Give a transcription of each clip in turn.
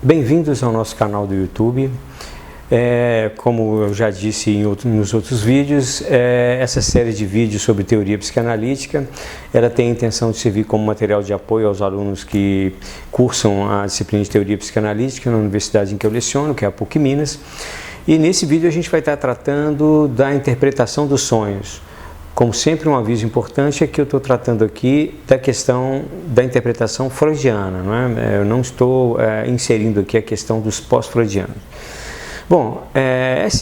Bem-vindos ao nosso canal do YouTube. Como eu já disse nos outros vídeos, essa série de vídeos sobre teoria psicanalítica, ela tem a intenção de servir como material de apoio aos alunos que cursam a disciplina de teoria psicanalítica na universidade em que eu leciono, que é a PUC Minas. E nesse vídeo a gente vai estar tratando da interpretação dos sonhos. Como sempre, um aviso importante é que eu estou tratando aqui da questão da interpretação freudiana, não é? Eu não estou inserindo aqui a questão dos pós-freudianos. Bom,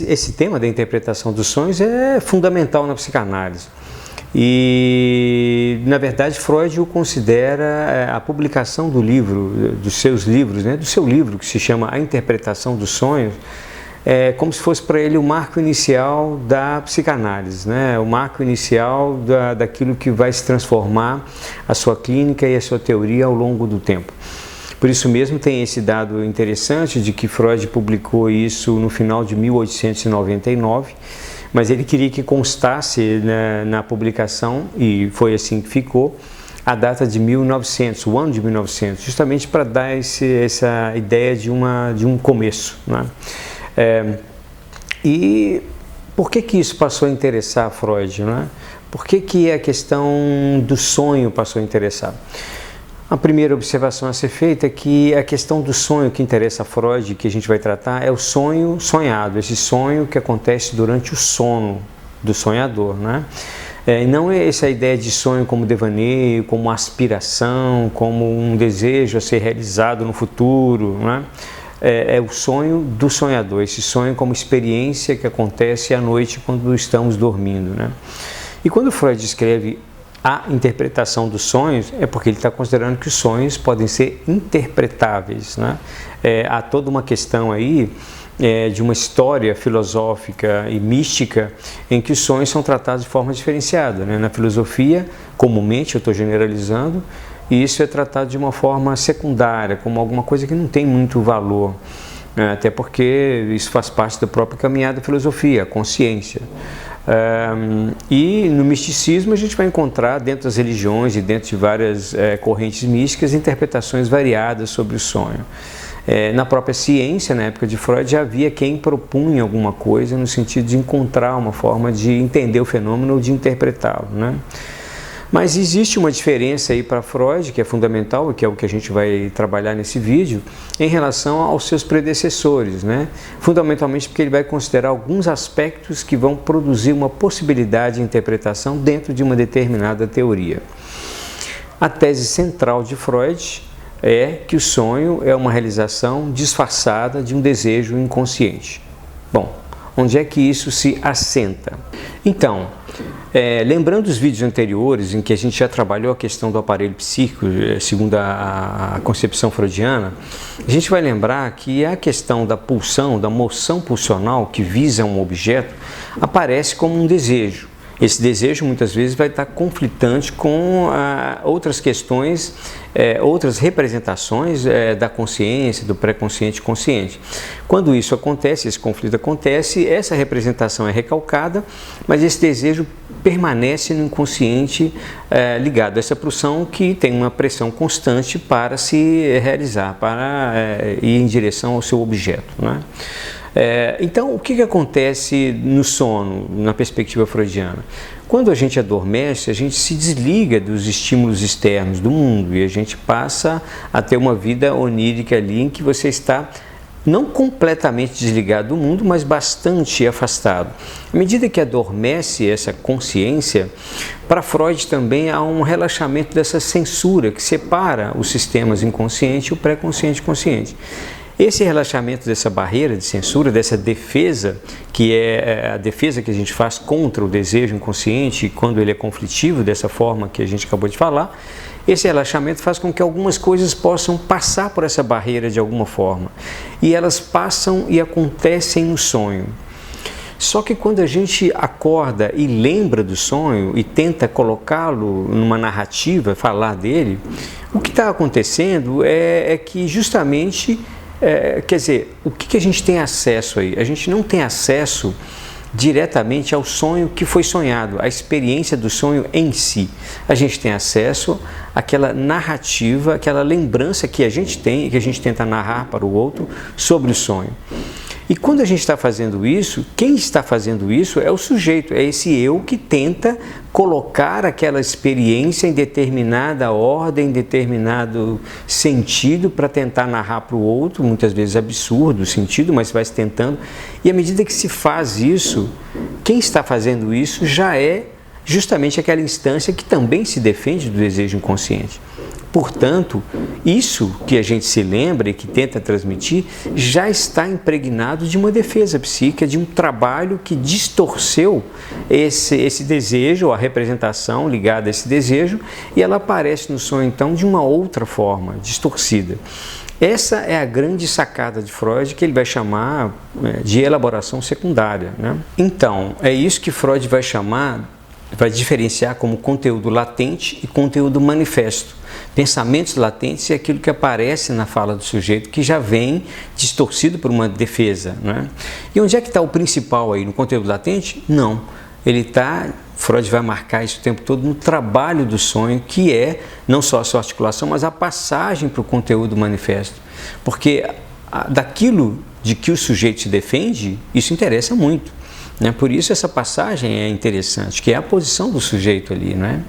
esse tema da interpretação dos sonhos é fundamental na psicanálise. E, na verdade, Freud o considera a publicação do livro, dos seus livros, do seu livro que se chama A Interpretação dos Sonhos, como se fosse para ele o marco inicial da psicanálise, o marco inicial daquilo que vai se transformar a sua clínica e a sua teoria ao longo do tempo. Por isso mesmo tem esse dado interessante de que Freud publicou isso no final de 1899, mas ele queria que constasse na publicação, e foi assim que ficou, a data de 1900, o ano de 1900, justamente para dar essa ideia de um começo, E por que isso passou a interessar Freud? Por que a questão do sonho passou a interessar? A primeira observação a ser feita é que a questão do sonho que interessa a Freud, que a gente vai tratar, é o sonho sonhado, esse sonho que acontece durante o sono do sonhador. Não é essa ideia de sonho como devaneio, como aspiração, como um desejo a ser realizado no futuro. É o sonho do sonhador, esse sonho como experiência que acontece à noite quando estamos dormindo. E quando Freud escreve a interpretação dos sonhos, é porque ele está considerando que os sonhos podem ser interpretáveis. Há toda uma questão aí de uma história filosófica e mística em que os sonhos são tratados de forma diferenciada. Na filosofia, comumente, eu estou generalizando, e isso é tratado de uma forma secundária, como alguma coisa que não tem muito valor, até porque isso faz parte da própria caminhada da filosofia, a consciência. E no misticismo a gente vai encontrar dentro das religiões e dentro de várias correntes místicas interpretações variadas sobre o sonho. Na própria ciência, na época de Freud, já havia quem propunha alguma coisa no sentido de encontrar uma forma de entender o fenômeno ou de interpretá-lo. Mas existe uma diferença aí para Freud, que é fundamental, e que é o que a gente vai trabalhar nesse vídeo, em relação aos seus predecessores, fundamentalmente porque ele vai considerar alguns aspectos que vão produzir uma possibilidade de interpretação dentro de uma determinada teoria. A tese central de Freud é que o sonho é uma realização disfarçada de um desejo inconsciente. Bom, onde é que isso se assenta? Então, lembrando os vídeos anteriores em que a gente já trabalhou a questão do aparelho psíquico, segundo a concepção freudiana, a gente vai lembrar que a questão da pulsão, da moção pulsional que visa um objeto, aparece como um desejo. Esse desejo muitas vezes vai estar conflitante com outras questões, outras representações da consciência, do pré-consciente e consciente. Quando isso acontece, esse conflito acontece, essa representação é recalcada, mas esse desejo permanece no inconsciente ligado a essa pulsão que tem uma pressão constante para se realizar, para ir em direção ao seu objeto. Então, o que acontece no sono, na perspectiva freudiana? Quando a gente adormece, a gente se desliga dos estímulos externos do mundo e a gente passa a ter uma vida onírica ali em que você está não completamente desligado do mundo, mas bastante afastado. À medida que adormece essa consciência, para Freud também há um relaxamento dessa censura que separa os sistemas inconsciente e o pré-consciente e consciente. Esse relaxamento dessa barreira de censura, dessa defesa, que é a defesa que a gente faz contra o desejo inconsciente quando ele é conflitivo, dessa forma que a gente acabou de falar, esse relaxamento faz com que algumas coisas possam passar por essa barreira de alguma forma. E elas passam e acontecem no sonho. Só que quando a gente acorda e lembra do sonho e tenta colocá-lo numa narrativa, falar dele, o que está acontecendo é que justamente... quer dizer, o que a gente tem acesso aí? A gente não tem acesso diretamente ao sonho que foi sonhado, à experiência do sonho em si. A gente tem acesso àquela narrativa, àquela lembrança que a gente tem e que a gente tenta narrar para o outro sobre o sonho. E quando a gente está fazendo isso, quem está fazendo isso é o sujeito, é esse eu que tenta colocar aquela experiência em determinada ordem, em determinado sentido para tentar narrar para o outro, muitas vezes absurdo o sentido, mas vai se tentando. E à medida que se faz isso, quem está fazendo isso já é justamente aquela instância que também se defende do desejo inconsciente. Portanto, isso que a gente se lembra e que tenta transmitir já está impregnado de uma defesa psíquica, de um trabalho que distorceu esse desejo, a representação ligada a esse desejo, e ela aparece no sonho então de uma outra forma, distorcida. Essa é a grande sacada de Freud, que ele vai chamar de elaboração secundária, né? Então, é isso que Freud vai chamar, vai diferenciar como conteúdo latente e conteúdo manifesto. Pensamentos latentes é aquilo que aparece na fala do sujeito, que já vem distorcido por uma defesa, né? E onde é que está o principal aí? No conteúdo latente? Não. Ele está, Freud vai marcar isso o tempo todo no trabalho do sonho, que é não só a sua articulação, mas a passagem para o conteúdo manifesto. Porque daquilo de que o sujeito se defende, isso interessa muito, né? Por isso essa passagem é interessante, que é a posição do sujeito ali, né?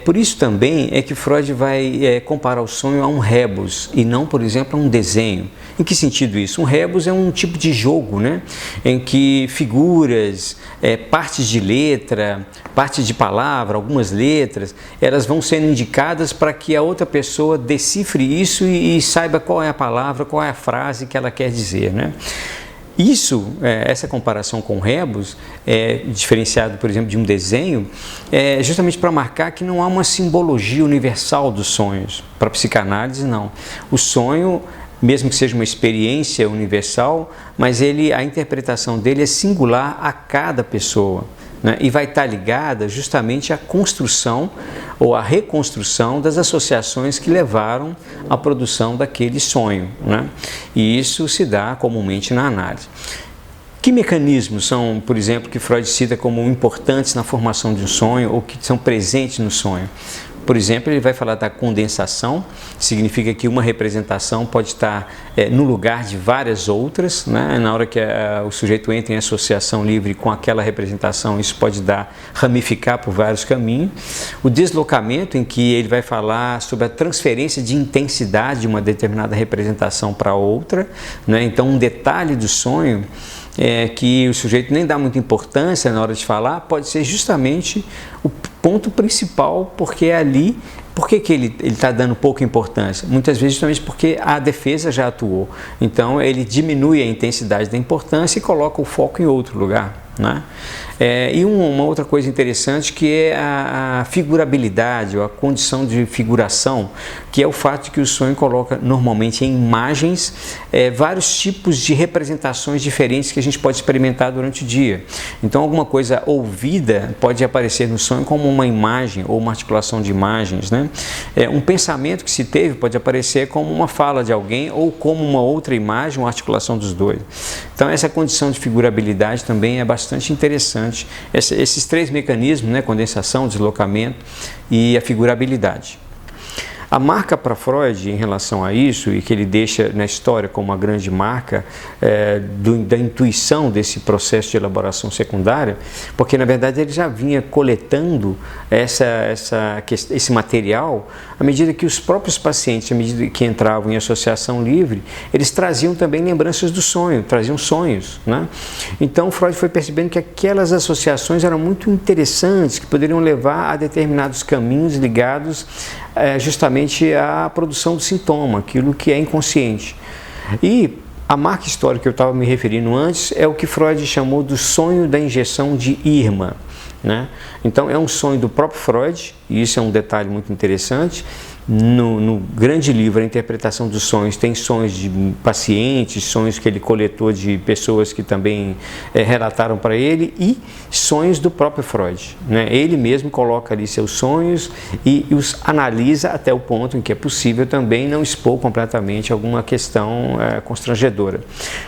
Por isso também é que Freud vai comparar o sonho a um rebus e não, por exemplo, a um desenho. Em que sentido isso? Um rebus é um tipo de jogo, né? Em que figuras, partes de letra, partes de palavra, algumas letras, elas vão sendo indicadas para que a outra pessoa decifre isso e saiba qual é a palavra, qual é a frase que ela quer dizer, né? Isso, essa comparação com o rebus, diferenciado, por exemplo, de um desenho, é justamente para marcar que não há uma simbologia universal dos sonhos. Para a psicanálise, não. O sonho, mesmo que seja uma experiência universal, mas a interpretação dele é singular a cada pessoa, né? E vai estar ligada justamente à construção ou à reconstrução das associações que levaram à produção daquele sonho, né? E isso se dá comumente na análise. Que mecanismos são, por exemplo, que Freud cita como importantes na formação de um sonho ou que são presentes no sonho? Por exemplo, ele vai falar da condensação, significa que uma representação pode estar no lugar de várias outras, né? Na hora que o sujeito entra em associação livre com aquela representação, isso pode ramificar por vários caminhos. O deslocamento, em que ele vai falar sobre a transferência de intensidade de uma determinada representação para outra, né? Então, um detalhe do sonho que o sujeito nem dá muita importância na hora de falar, pode ser justamente o ponto principal, porque é ali. Por que ele está dando pouca importância? Muitas vezes justamente porque a defesa já atuou. Então ele diminui a intensidade da importância e coloca o foco em outro lugar, né? E uma outra coisa interessante que é a figurabilidade, ou a condição de figuração, que é o fato de que o sonho coloca normalmente em imagens vários tipos de representações diferentes que a gente pode experimentar durante o dia. Então alguma coisa ouvida pode aparecer no sonho como uma imagem ou uma articulação de imagens, né? Um pensamento que se teve pode aparecer como uma fala de alguém ou como uma outra imagem, uma articulação dos dois. Então essa condição de figurabilidade também é bastante interessante. Esses três mecanismos, né, condensação, deslocamento e a figurabilidade. A marca para Freud em relação a isso, e que ele deixa na história como uma grande marca da intuição desse processo de elaboração secundária, porque na verdade ele já vinha coletando esse material à medida que os próprios pacientes, à medida que entravam em associação livre, eles traziam também lembranças do sonho, traziam sonhos, né? Então Freud foi percebendo que aquelas associações eram muito interessantes, que poderiam levar a determinados caminhos ligados justamente à produção do sintoma, aquilo que é inconsciente. E a marca histórica que eu estava me referindo antes é o que Freud chamou do sonho da injeção de Irma, né? Então é um sonho do próprio Freud, e isso é um detalhe muito interessante, no grande livro A Interpretação dos Sonhos, tem sonhos de pacientes, sonhos que ele coletou de pessoas que também relataram para ele e sonhos do próprio Freud, né? Ele mesmo coloca ali seus sonhos e os analisa até o ponto em que é possível também não expor completamente alguma questão constrangedora.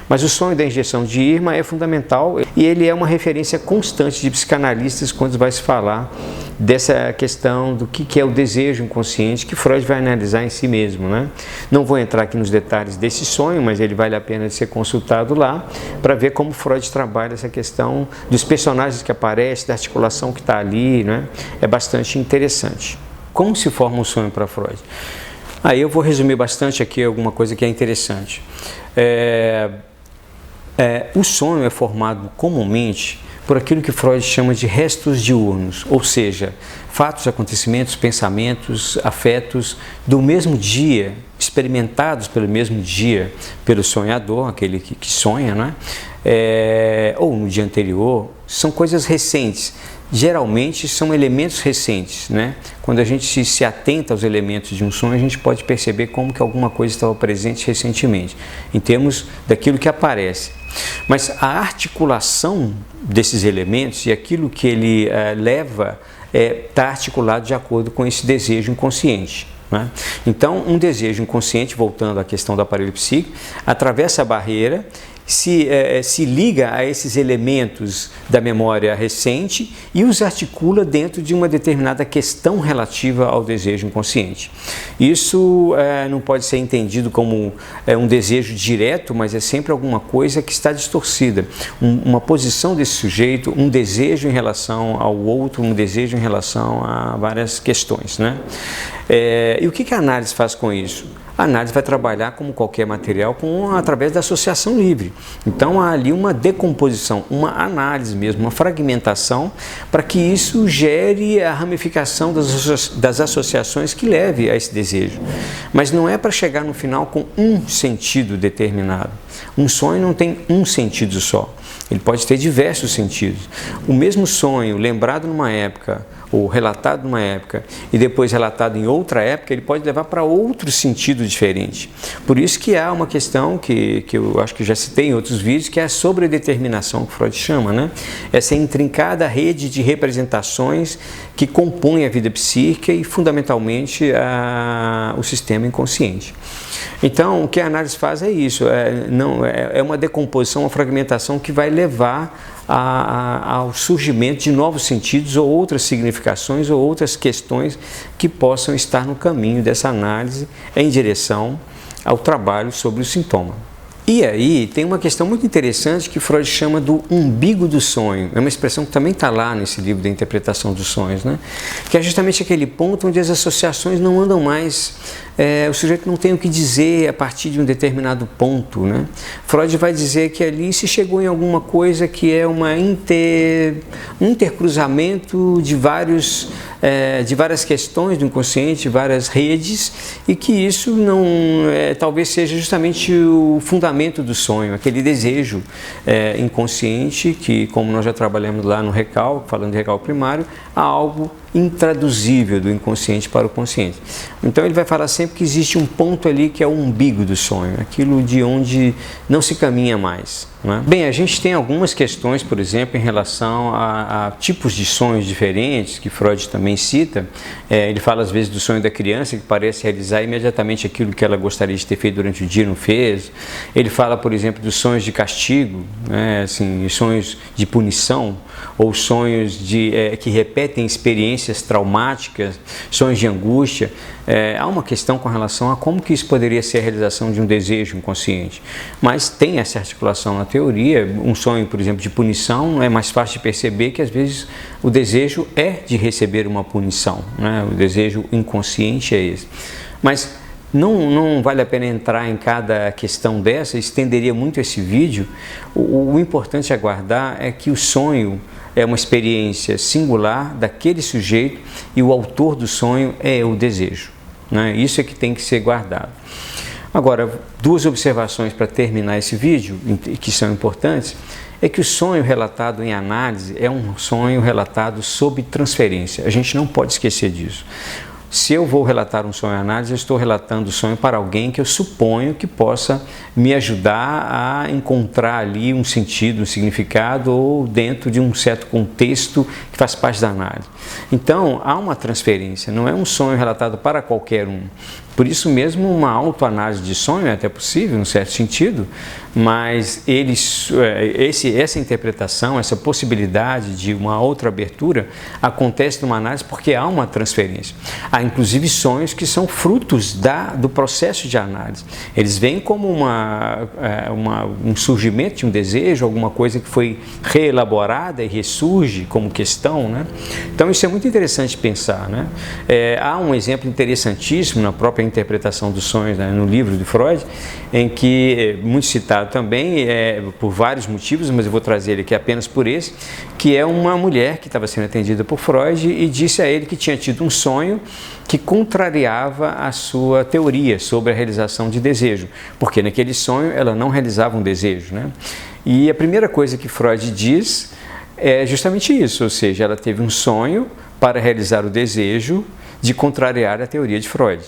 Mas o sonho da injeção de Irma é fundamental e ele é uma referência constante de psicanalistas quando vai se falar dessa questão do que é o desejo inconsciente, que Freud vai analisar em si mesmo, né? Não vou entrar aqui nos detalhes desse sonho, mas ele vale a pena ser consultado lá para ver como Freud trabalha essa questão dos personagens que aparecem, da articulação que está ali, né? É bastante interessante. Como se forma um sonho para Freud? Aí eu vou resumir bastante aqui alguma coisa que é interessante. O sonho é formado comumente por aquilo que Freud chama de restos diurnos, ou seja, fatos, acontecimentos, pensamentos, afetos do mesmo dia, experimentados pelo mesmo dia pelo sonhador, aquele que sonha, né? Ou no dia anterior, são coisas recentes. Geralmente são elementos recentes, né? Quando a gente se atenta aos elementos de um sonho, a gente pode perceber como que alguma coisa estava presente recentemente, em termos daquilo que aparece. Mas a articulação desses elementos e aquilo que ele leva está articulado de acordo com esse desejo inconsciente, né? Então, um desejo inconsciente, voltando à questão do aparelho psíquico, atravessa a barreira, se liga a esses elementos da memória recente e os articula dentro de uma determinada questão relativa ao desejo inconsciente. Isso não pode ser entendido como um desejo direto, mas é sempre alguma coisa que está distorcida. Uma posição desse sujeito, um desejo em relação ao outro, um desejo em relação a várias questões, né? E o que a análise faz com isso? A análise vai trabalhar como qualquer material através da associação livre. Então há ali uma decomposição, uma análise mesmo, uma fragmentação para que isso gere a ramificação das associações que leve a esse desejo. Mas não é para chegar no final com um sentido determinado. Um sonho não tem um sentido só. Ele pode ter diversos sentidos. O mesmo sonho, lembrado numa época, ou relatado numa época, e depois relatado em outra época, ele pode levar para outro sentido diferente. Por isso que há uma questão que eu acho que já citei em outros vídeos, que é a sobredeterminação, que Freud chama, né? Essa intrincada rede de representações que compõe a vida psíquica e, fundamentalmente, o sistema inconsciente. Então, o que a análise faz é isso, é uma decomposição, uma fragmentação que vai levar ao surgimento de novos sentidos ou outras significações ou outras questões que possam estar no caminho dessa análise em direção ao trabalho sobre o sintoma. E aí tem uma questão muito interessante que Freud chama do umbigo do sonho. É uma expressão que também está lá nesse livro da Interpretação dos Sonhos, né? Que é justamente aquele ponto onde as associações não andam mais, o sujeito não tem o que dizer a partir de um determinado ponto, né? Freud vai dizer que ali se chegou em alguma coisa que é um intercruzamento de várias questões do inconsciente, várias redes, e que isso não talvez seja justamente o fundamento do sonho, aquele desejo inconsciente que, como nós já trabalhamos lá no recalque, falando de recalque primário, há algo intraduzível do inconsciente para o consciente. Então ele vai falar sempre que existe um ponto ali que é o umbigo do sonho, aquilo de onde não se caminha mais, né? Bem, a gente tem algumas questões, por exemplo, em relação a tipos de sonhos diferentes, que Freud também cita. Ele fala às vezes do sonho da criança, que parece realizar imediatamente aquilo que ela gostaria de ter feito durante o dia e não fez. Ele fala, por exemplo, dos sonhos de castigo, né? Assim, sonhos de punição, ou sonhos que repetem experiências traumáticas, sonhos de angústia. Há uma questão com relação a como que isso poderia ser a realização de um desejo inconsciente, mas tem essa articulação na teoria. Um sonho, por exemplo, de punição, é mais fácil de perceber que às vezes o desejo é de receber uma punição, né? O desejo inconsciente é esse. Mas não vale a pena entrar em cada questão dessa, estenderia muito esse vídeo. O importante a guardar é que o sonho é uma experiência singular daquele sujeito e o autor do sonho é o desejo, né? Isso é que tem que ser guardado. Agora, duas observações para terminar esse vídeo, que são importantes, é que o sonho relatado em análise é um sonho relatado sob transferência. A gente não pode esquecer disso. se eu vou relatar um sonho em análise, eu estou relatando o sonho para alguém que eu suponho que possa me ajudar a encontrar ali um sentido, um significado ou dentro de um certo contexto que faz parte da análise. Então, há uma transferência, não é um sonho relatado para qualquer um. Por isso mesmo, uma autoanálise de sonho é até possível, num certo sentido, mas essa interpretação, essa possibilidade de uma outra abertura acontece numa análise porque há uma transferência. Há inclusive sonhos que são frutos do processo de análise. Eles vêm como um surgimento de um desejo, alguma coisa que foi reelaborada e ressurge como questão, né? Então isso é muito interessante pensar, né? Há um exemplo interessantíssimo na própria interpretação dos sonhos, né, no livro de Freud, em que, muito citado também, por vários motivos, mas eu vou trazer ele aqui apenas por esse, que é uma mulher que estava sendo atendida por Freud e disse a ele que tinha tido um sonho que contrariava a sua teoria sobre a realização de desejo, porque naquele sonho ela não realizava um desejo, né? E a primeira coisa que Freud diz é justamente isso, ou seja, ela teve um sonho para realizar o desejo de contrariar a teoria de Freud,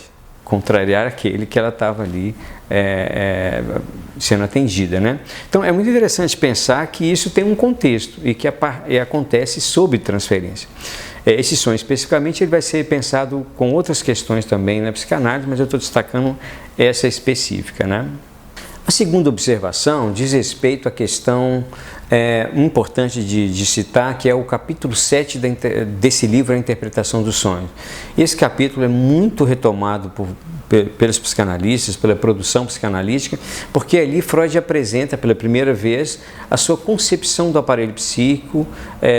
contrariar aquele que ela estava ali sendo atendida, né? Então é muito interessante pensar que isso tem um contexto e que acontece sob transferência. Esse sonho especificamente ele vai ser pensado com outras questões também na psicanálise, mas eu estou destacando essa específica, né? A segunda observação diz respeito à questão importante de citar, que é o capítulo 7 desse livro, A Interpretação dos Sonhos. Esse capítulo é muito retomado pelos psicanalistas, pela produção psicanalítica, porque ali Freud apresenta pela primeira vez a sua concepção do aparelho psíquico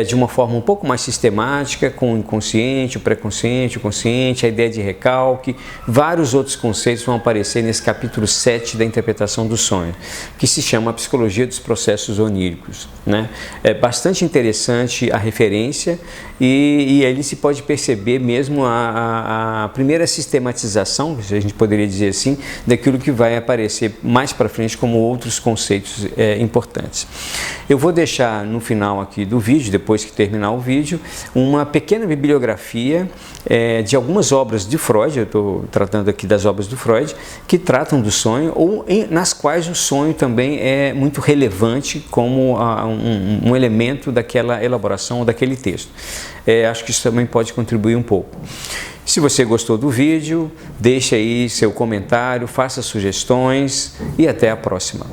de uma forma um pouco mais sistemática, com o inconsciente, o pré-consciente, o consciente, a ideia de recalque. Vários outros conceitos vão aparecer nesse capítulo 7 da Interpretação dos Sonhos, que se chama a Psicologia dos Processos Oníricos, né? É bastante interessante a referência e ali se pode perceber mesmo a primeira sistematização, a gente poderia dizer assim, daquilo que vai aparecer mais para frente como outros conceitos importantes. Eu vou deixar no final aqui do vídeo, depois que terminar o vídeo, uma pequena bibliografia de algumas obras de Freud, eu estou tratando aqui das obras do Freud, que tratam do sonho ou nas quais o sonho também é muito relevante como um elemento daquela elaboração ou daquele texto. Acho que isso também pode contribuir um pouco. Se você gostou do vídeo, deixe aí seu comentário, faça sugestões e até a próxima.